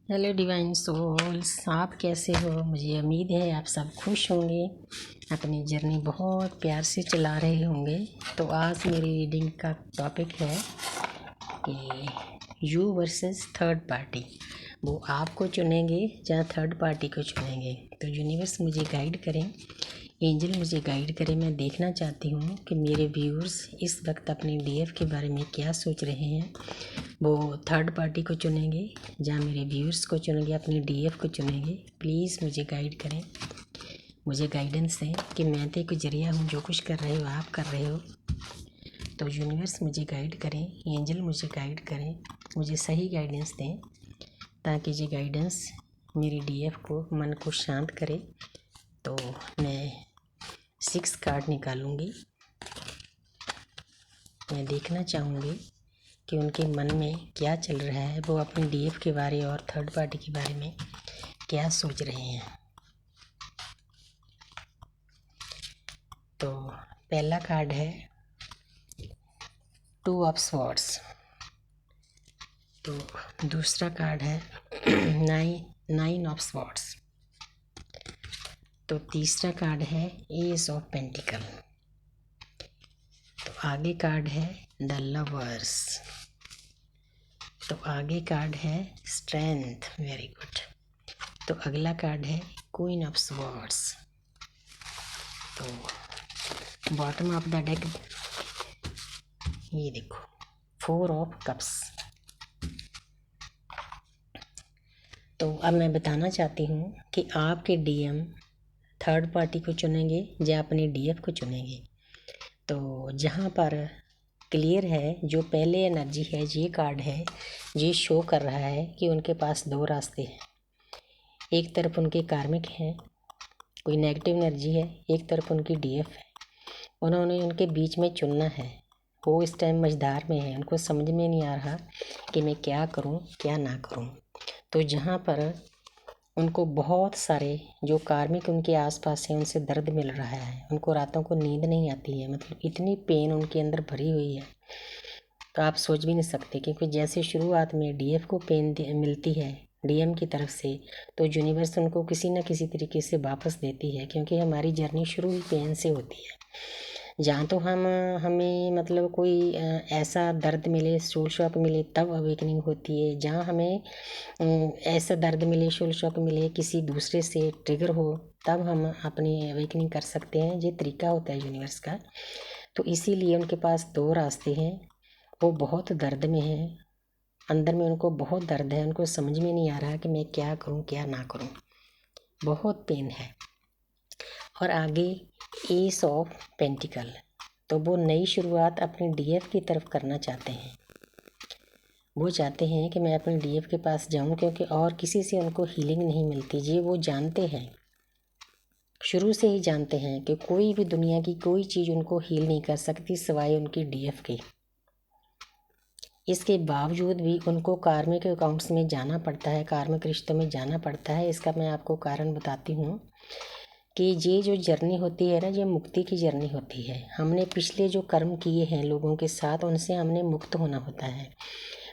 Hello divine souls, आप कैसे हो। मुझे उम्मीद है आप सब खुश होंगे, अपनी जर्नी बहुत प्यार से चला रहे होंगे। तो आज मेरी रीडिंग का टॉपिक है कि यू वर्सेस थर्ड पार्टी। वो आपको चुनेंगे या थर्ड पार्टी को चुनेंगे। तो यूनिवर्स मुझे गाइड करें, एंजल मुझे गाइड करें। मैं देखना चाहती हूँ कि मेरे व्यूअर्स इस वक्त अपने डीएफ के बारे में क्या सोच रहे हैं। वो थर्ड पार्टी को चुनेंगे या मेरे व्यूअर्स को चुनेंगे, अपने डीएफ को चुनेंगे। प्लीज़ मुझे गाइड करें, मुझे गाइडेंस दें कि मैं तो एक जरिया हूँ, जो कुछ कर रहे हो आप कर रहे हो। तो यूनिवर्स मुझे गाइड करें, एंजल मुझे गाइड करें, मुझे सही गाइडेंस दें ताकि ये गाइडेंस मेरी डीएफ को, मन को शांत करे। तो मैं 6 कार्ड निकालूंगी। मैं देखना चाहूँगी कि उनके मन में क्या चल रहा है, वो अपने डीएफ के बारे और थर्ड पार्टी के बारे में क्या सोच रहे हैं। तो पहला कार्ड है 2 ऑफ स्वॉर्ड्स। तो दूसरा कार्ड है 9 ऑफ स्वॉर्ड्स। तो तीसरा कार्ड है एस ऑफ पेंटिकल। तो आगे कार्ड है द लवर्स। तो आगे कार्ड है स्ट्रेंथ। Very good. तो अगला कार्ड है क्वीन ऑफ स्वॉर्ड्स। तो बॉटम ऑफ द डेक ये देखो 4 ऑफ कप्स। तो अब मैं बताना चाहती हूँ कि आपके डीएम थर्ड पार्टी को चुनेंगे या अपने डीएफ को चुनेंगे। तो जहाँ पर क्लियर है, जो पहले एनर्जी है, ये कार्ड है, ये शो कर रहा है कि उनके पास 2 रास्ते हैं। एक तरफ उनके कार्मिक हैं, कोई नेगेटिव एनर्जी है, एक तरफ उनकी डीएफ है। उन्होंने उनके बीच में चुनना है। वो इस टाइम मझधार में है, उनको समझ में नहीं आ रहा कि मैं क्या करूं क्या ना करूं। तो जहां पर उनको बहुत सारे जो कार्मिक उनके आसपास हैं उनसे दर्द मिल रहा है, उनको रातों को नींद नहीं आती है, मतलब इतनी पेन उनके अंदर भरी हुई है। तो आप सोच भी नहीं सकते, क्योंकि जैसे शुरुआत में डीएफ को पेन मिलती है डीएम की तरफ से, तो यूनिवर्स उनको किसी न किसी तरीके से वापस देती है, क्योंकि हमारी जर्नी शुरू ही पेन से होती है। जहाँ तो हमें मतलब कोई ऐसा दर्द मिले, सोल शॉक मिले, तब अवेकनिंग होती है। जहाँ हमें ऐसा दर्द मिले, सोल शॉक मिले, किसी दूसरे से ट्रिगर हो, तब हम अपनी अवेकनिंग कर सकते हैं। ये तरीका होता है यूनिवर्स का। तो इसीलिए उनके पास 2 रास्ते हैं। वो बहुत दर्द में हैं, अंदर में उनको बहुत दर्द है, उनको समझ में नहीं आ रहा कि मैं क्या करूं क्या ना करूं, बहुत पेन है। और आगे एस ऑफ पेंटिकल। तो वो नई शुरुआत अपने डीएफ की तरफ करना चाहते हैं। वो चाहते हैं कि मैं अपने डीएफ के पास जाऊं, क्योंकि और किसी से उनको हीलिंग नहीं मिलती। ये वो जानते हैं, शुरू से ही जानते हैं कि कोई भी दुनिया की कोई चीज़ उनको हील नहीं कर सकती सिवाय उनकी डीएफ के। इसके बावजूद भी उनको कार्मिक अकाउंट्स में जाना पड़ता है, कार्मिक रिश्तों में जाना पड़ता है। इसका मैं आपको कारण बताती हूँ कि ये जो जर्नी होती है ना, ये मुक्ति की जर्नी होती है। हमने पिछले जो कर्म किए हैं लोगों के साथ, उनसे हमने मुक्त होना होता है।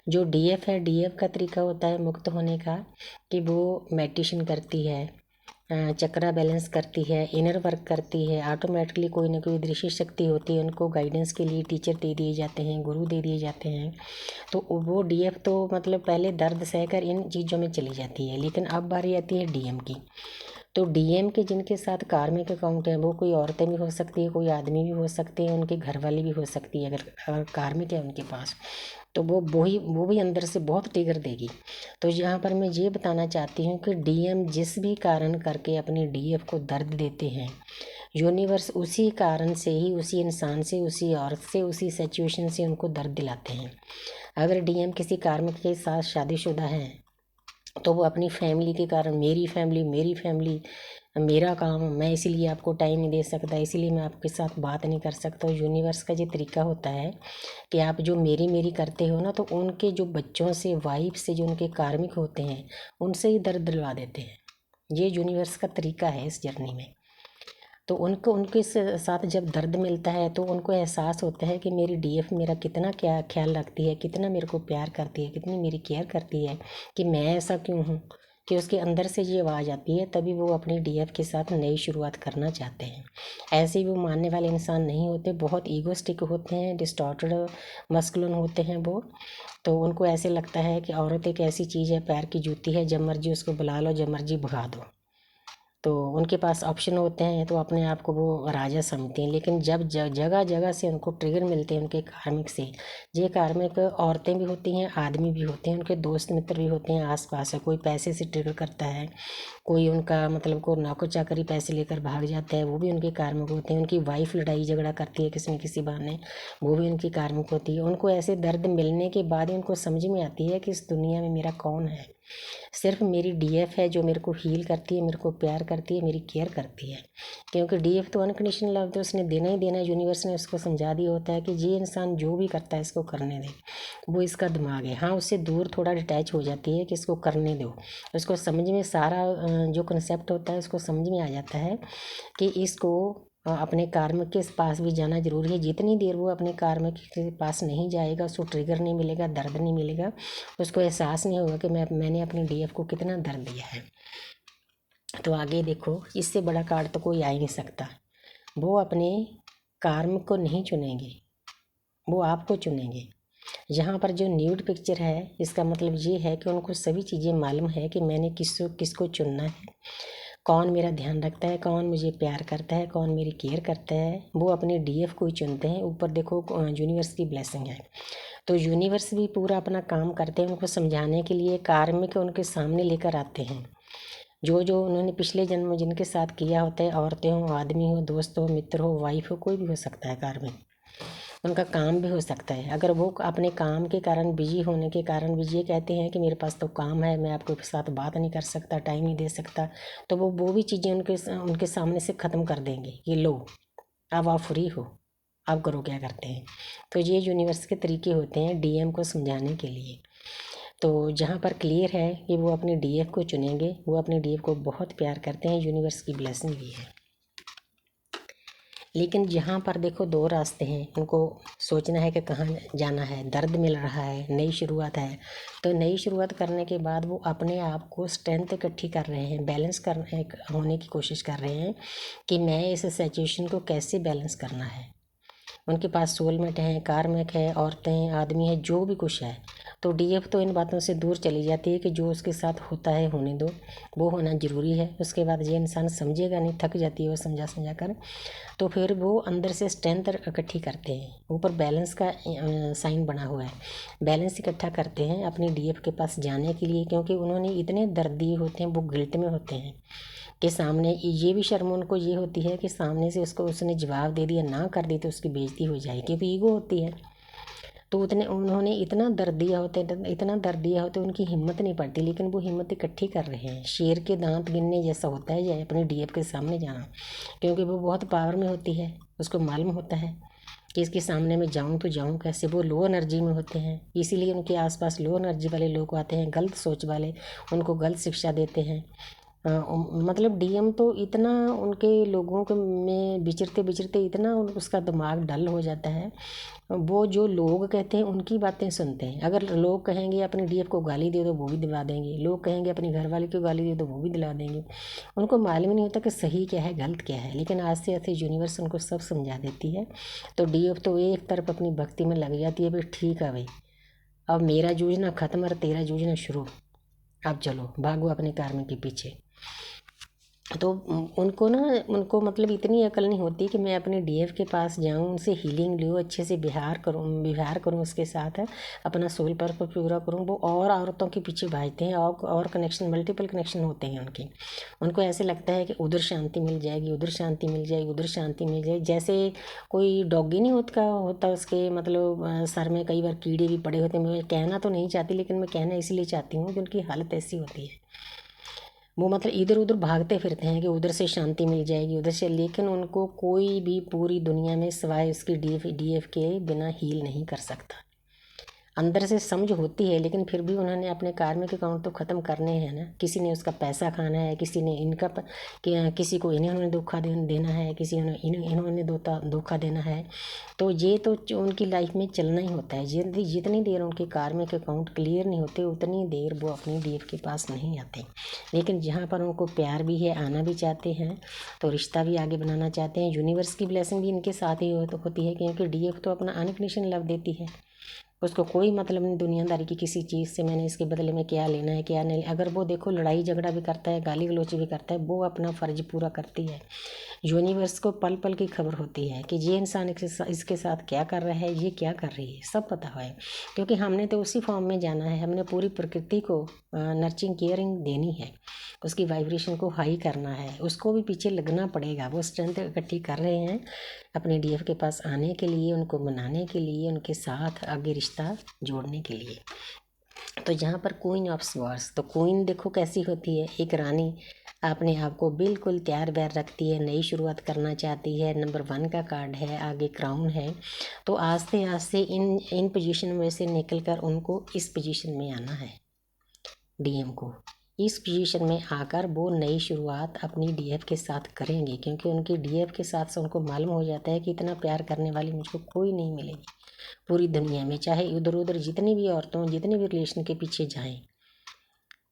जो डीएफ है, डीएफ का तरीका होता है मुक्त होने का कि वो मेडिटेशन करती है, चक्रा बैलेंस करती है, इनर वर्क करती है। ऑटोमेटिकली कोई ना कोई दृश्य शक्ति होती है, उनको गाइडेंस के लिए टीचर दे दिए जाते हैं, गुरु दे दिए जाते हैं। तो वो डीएफ तो मतलब पहले दर्द सहकर इन चीज़ों में चली जाती है, लेकिन अब बारी आती है डीएम की। तो डीएम के जिनके साथ कार्मिक अकाउंट है, वो कोई औरतें भी हो सकती है, कोई आदमी भी हो सकते हैं, उनके घर वाली भी हो सकती है। अगर कार्मिक है उनके पास, तो वो भी अंदर से बहुत ट्रिगर देगी। तो यहाँ पर मैं ये बताना चाहती हूँ कि डीएम जिस भी कारण करके अपने डीएफ को दर्द देते हैं, यूनिवर्स उसी कारण से ही, उसी इंसान से, उसी औरत से, उसी सिचुएशन से उनको दर्द दिलाते हैं। अगर डीएम किसी कार्मिक के साथ शादीशुदा है, तो वो अपनी फैमिली के कारण, मेरी फैमिली मेरा काम, मैं इसीलिए आपको टाइम नहीं दे सकता, इसीलिए मैं आपके साथ बात नहीं कर सकता। यूनिवर्स का ये तरीका होता है कि आप जो मेरी करते हो ना, तो उनके जो बच्चों से, वाइफ से, जो उनके कार्मिक होते हैं, उनसे ही दर्द दिलवा देते हैं। ये यूनिवर्स का तरीका है इस जर्नी में। तो उनको उनके साथ जब दर्द मिलता है तो उनको एहसास होता है कि मेरी डीएफ मेरा कितना क्या ख्याल रखती है, कितना मेरे को प्यार करती है, कितनी मेरी केयर करती है, कि मैं ऐसा क्यों हूँ, कि उसके अंदर से ये आवाज़ आती है। तभी वो अपनी डीएफ के साथ नई शुरुआत करना चाहते हैं। ऐसे ही वो मानने वाले इंसान नहीं होते, बहुत ईगोस्टिक होते हैं, डिस्टॉर्टेड मस्कुलिन होते हैं वो। तो उनको ऐसे लगता है कि औरत एक ऐसी चीज़ है, पैर की जूती है, जब मर्जी उसको बुला लो, जब मर्जी भगा दो। तो उनके पास ऑप्शन होते हैं तो अपने आप को वो राजा समझते हैं। लेकिन जब जगह जगह से उनको ट्रिगर मिलते हैं उनके कार्मिक से, ये कार्मिक औरतें भी होती हैं, आदमी भी होते हैं, उनके दोस्त मित्र भी होते हैं आसपास है। कोई पैसे से ट्रिगर करता है, कोई उनका मतलब को नौकर चाकरी पैसे लेकर भाग जाता है, वो भी उनके कार्मिक होते हैं। उनकी वाइफ लड़ाई झगड़ा करती है किसी न किसी बहाने, वो भी उनकी कार्मिक होती है। उनको ऐसे दर्द मिलने के बाद ही उनको समझ में आती है कि इस दुनिया में मेरा कौन है। सिर्फ मेरी डीएफ है जो मेरे को हील करती है, मेरे को प्यार करती है, मेरी केयर करती है। क्योंकि डीएफ तो अनकंडीशनल लव तो उसने देना ही देना है। यूनिवर्स ने उसको समझा दिया होता है कि ये इंसान जो भी करता है इसको करने दे, वो इसका दिमाग है। हाँ, उससे दूर थोड़ा डिटैच हो जाती है कि इसको करने दो, उसको समझ में सारा जो कंसेप्ट होता है उसको समझ में आ जाता है कि इसको अपने कार्मिक के पास भी जाना जरूरी है। जितनी देर वो अपने कार्मिक के पास नहीं जाएगा, उसको ट्रिगर नहीं मिलेगा, दर्द नहीं मिलेगा, उसको एहसास नहीं होगा कि मैंने अपनी डीएफ को कितना दर्द दिया है। तो आगे देखो, इससे बड़ा कार्ड तो कोई आ ही नहीं सकता। वो अपने कार्मिक को नहीं चुनेंगे, वो आपको चुनेंगे। यहाँ पर जो न्यूड पिक्चर है, इसका मतलब ये है कि उनको सभी चीज़ें मालूम है कि मैंने किसको चुनना है, कौन मेरा ध्यान रखता है, कौन मुझे प्यार करता है, कौन मेरी केयर करता है। वो अपने डीएफ को ही चुनते हैं। ऊपर देखो यूनिवर्स की ब्लेसिंग है। तो यूनिवर्स भी पूरा अपना काम करते हैं उनको समझाने के लिए। कार्मिक उनके सामने लेकर आते हैं जो जो उन्होंने पिछले जन्म में जिनके साथ किया होता है, औरतें हो, आदमी हो, दोस्त हो, मित्र हो, वाइफ हो, कोई भी हो सकता है कार्मिक। उनका काम भी हो सकता है। अगर वो अपने काम के कारण, बिजी होने के कारण भी ये कहते हैं कि मेरे पास तो काम है, मैं आपके साथ बात नहीं कर सकता, टाइम नहीं दे सकता, तो वो भी चीज़ें उनके सामने से ख़त्म कर देंगे कि लो अब आप फ्री हो, आप करो क्या करते हैं। तो ये यूनिवर्स के तरीके होते हैं डीएम को समझाने के लिए। तो जहाँ पर क्लियर है कि वो अपने डीएफ को चुनेंगे, वो अपने डीएफ को बहुत प्यार करते हैं, यूनिवर्स की ब्लेसिंग भी है। लेकिन यहाँ पर देखो दो रास्ते हैं, उनको सोचना है कि कहाँ जाना है। दर्द मिल रहा है, नई शुरुआत है, तो नई शुरुआत करने के बाद वो अपने आप को स्ट्रेंथ इकट्ठी कर रहे हैं, बैलेंस होने की कोशिश कर रहे हैं कि मैं इस सिचुएशन को कैसे बैलेंस करना है। उनके पास सोलमेट हैं, कार्मिक है, औरतें, आदमी है, जो भी कुछ है। तो डीएफ तो इन बातों से दूर चली जाती है कि जो उसके साथ होता है होने दो, वो होना ज़रूरी है। उसके बाद ये इंसान समझेगा नहीं, थक जाती है वो समझा समझा कर। तो फिर वो अंदर से स्ट्रेंथ इकट्ठी करते हैं। ऊपर बैलेंस का साइन बना हुआ है, बैलेंस इकट्ठा करते हैं अपनी डीएफ के पास जाने के लिए। क्योंकि उन्होंने इतने दर्द दिए होते हैं, वो गिल्ट में होते हैं कि सामने ये भी शर्म उनको ये होती है कि सामने से उसने जवाब दे दिया, ना कर दी तो उसकी बेइज्जती हो जाएगी, क्योंकि ईगो होती है। तो उन्होंने इतना दर्द दिया होता है, इतना दर्द दिया होता है, उनकी हिम्मत नहीं पड़ती। लेकिन वो हिम्मत इकट्ठी कर रहे हैं। शेर के दांत गिनने जैसा होता है ये अपने डीएफ के सामने जाना, क्योंकि वो बहुत पावर में होती है। उसको मालूम होता है कि इसके सामने मैं जाऊं तो जाऊं कैसे। वो लो एनर्जी में होते हैं, इसीलिए उनके आसपास लो एनर्जी वाले लोग आते हैं, गलत सोच वाले, उनको गलत शिक्षा देते हैं। मतलब डीएम तो इतना उनके लोगों के में विचरते विचरते इतना उसका दिमाग डल हो जाता है। वो जो लोग कहते हैं उनकी बातें सुनते हैं। अगर लोग कहेंगे अपने डीएफ को गाली दे दो, वो भी दिला देंगे। लोग कहेंगे अपने घर वाले को गाली दे दो, वो भी दिला देंगे। उनको मालूम नहीं होता कि सही क्या है, गलत क्या है। लेकिन आज से ऐसे यूनिवर्स उनको सब समझा देती है। तो डीएफ तो एक तरफ अपनी भक्ति में लग जाती है, भाई ठीक है भाई, अब मेरा जूझना खत्म और तेरा जूझना शुरू, अब चलो भागो अपने कार्य के पीछे। तो उनको मतलब इतनी अकल नहीं होती कि मैं अपने डीएफ के पास जाऊं, उनसे हीलिंग लूँ, अच्छे से व्यवहार करूं उसके साथ, अपना सोल पर्पस पूरा करूं। वो और औरतों के पीछे भागते हैं, और कनेक्शन, मल्टीपल कनेक्शन होते हैं उनके। उनको ऐसे लगता है कि उधर शांति मिल जाएगी, उधर शांति मिल जाएगी, उधर शांति मिल जाएगी। जैसे कोई डॉगी नहीं होता उसके मतलब सर में कई बार कीड़े भी पड़े होते हैं। मैं कहना तो नहीं चाहती, लेकिन मैं कहना इसलिए चाहती हूँ कि उनकी हालत ऐसी होती है। वो मतलब इधर उधर भागते फिरते हैं कि उधर से शांति मिल जाएगी, उधर से। लेकिन उनको कोई भी पूरी दुनिया में सिवाय उसकी डीएफ के बिना हील नहीं कर सकता। अंदर से समझ होती है, लेकिन फिर भी उन्होंने अपने कार्मिक अकाउंट तो ख़त्म करने हैं ना। किसी ने उसका पैसा खाना है, किसी ने इनका किसी को इन्होंने धोखा देना है, किसी ने इन्होंने धोखा देना है। तो ये तो उनकी लाइफ में चलना ही होता है। जितनी देर उनके कार्मिक अकाउंट क्लियर नहीं होते उतनी देर वो अपनी डीएफ के पास नहीं आते। लेकिन जहाँ पर उनको प्यार भी है, आना भी चाहते हैं, तो रिश्ता भी आगे बनाना चाहते हैं, यूनिवर्स की ब्लेसिंग भी इनके साथ ही होती है, क्योंकि डीएफ तो अपना अनकंडीशनल लव देती है। उसको कोई मतलब नहीं दुनियादारी की किसी चीज़ से, मैंने इसके बदले में क्या लेना है क्या नहीं। अगर वो देखो लड़ाई झगड़ा भी करता है, गाली गलौच भी करता है, वो अपना फ़र्ज पूरा करती है। यूनिवर्स को पल पल की खबर होती है कि ये इंसान इसके साथ क्या कर रहा है, ये क्या कर रही है, सब पता है। क्योंकि हमने तो उसी फॉर्म में जाना है, हमने पूरी प्रकृति को नर्चिंग केयरिंग देनी है, उसकी वाइब्रेशन को हाई करना है, उसको भी पीछे लगना पड़ेगा। वो स्ट्रेंथ इकट्ठी कर रहे हैं अपने डीएफ के पास आने के लिए, उनको मनाने के लिए, उनके साथ आगे रिश्ता जोड़ने के लिए। तो यहाँ पर क्वीन ऑफ स्वॉर्ड्स, तो क्वीन देखो कैसी होती है, एक रानी अपने आप को बिल्कुल तैयार बैर रखती है, नई शुरुआत करना चाहती है। नंबर 1 का कार्ड है, आगे क्राउन है। तो आस्ते आस्ते इन पोजीशन में से निकल कर उनको इस पोजीशन में आना है। डीएम को इस पोजीशन में आकर वो नई शुरुआत अपनी डीएफ के साथ करेंगे, क्योंकि उनकी डीएफ के साथ से उनको मालूम हो जाता है कि इतना प्यार करने वाली मुझको कोई नहीं मिलेगी पूरी दुनिया में। चाहे इधर उधर जितनी भी औरतों जितने भी रिलेशन के पीछे जाएं,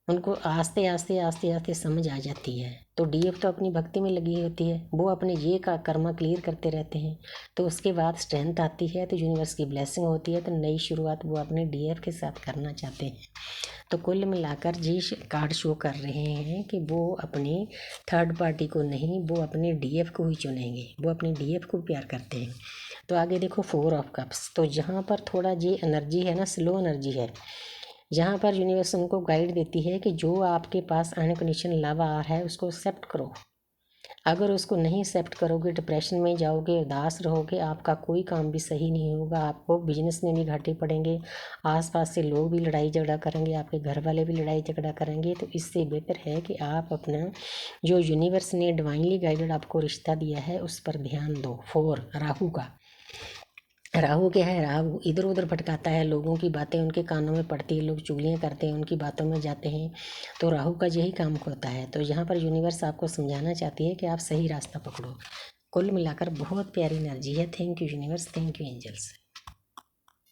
उनको आस्ते आस्ते आस्ते आस्ते समझ आ जाती है। तो डीएफ तो अपनी भक्ति में लगी होती है, वो अपने ये का कर्मा क्लियर करते रहते हैं। तो उसके बाद स्ट्रेंथ आती है, तो यूनिवर्स की ब्लेसिंग होती है, तो नई शुरुआत वो अपने डीएफ के साथ करना चाहते हैं। तो कुल मिलाकर जी कार्ड शो कर रहे हैं कि वो अपनी थर्ड पार्टी को नहीं, वो अपने डीएफ को ही चुनेंगे, वो अपने डीएफ को प्यार करते हैं। तो आगे देखो 4 ऑफ कप्स, तो जहाँ पर थोड़ा ये एनर्जी है ना, स्लो एनर्जी है, जहाँ पर यूनिवर्स उनको गाइड देती है कि जो आपके पास अनकंडीशनल लव आ रहा है उसको एक्सेप्ट करो। अगर उसको नहीं एक्सेप्ट करोगे डिप्रेशन में जाओगे, उदास रहोगे, आपका कोई काम भी सही नहीं होगा, आपको बिजनेस में भी घाटे पड़ेंगे, आसपास से लोग भी लड़ाई झगड़ा करेंगे, आपके घर वाले भी लड़ाई झगड़ा करेंगे। तो इससे बेहतर है कि आप अपना जो यूनिवर्स ने डिवाइनली गाइडेड आपको रिश्ता दिया है उस पर ध्यान दो। 4 राहु का, राहु क्या है, राहु इधर उधर भटकाता है, लोगों की बातें उनके कानों में पड़ती है, लोग चुगलियाँ करते हैं, उनकी बातों में जाते हैं। तो राहु का यही काम होता है। तो यहाँ पर यूनिवर्स आपको समझाना चाहती है कि आप सही रास्ता पकड़ो। कुल मिलाकर बहुत प्यारी एनर्जी है। Thank you universe, thank you angels.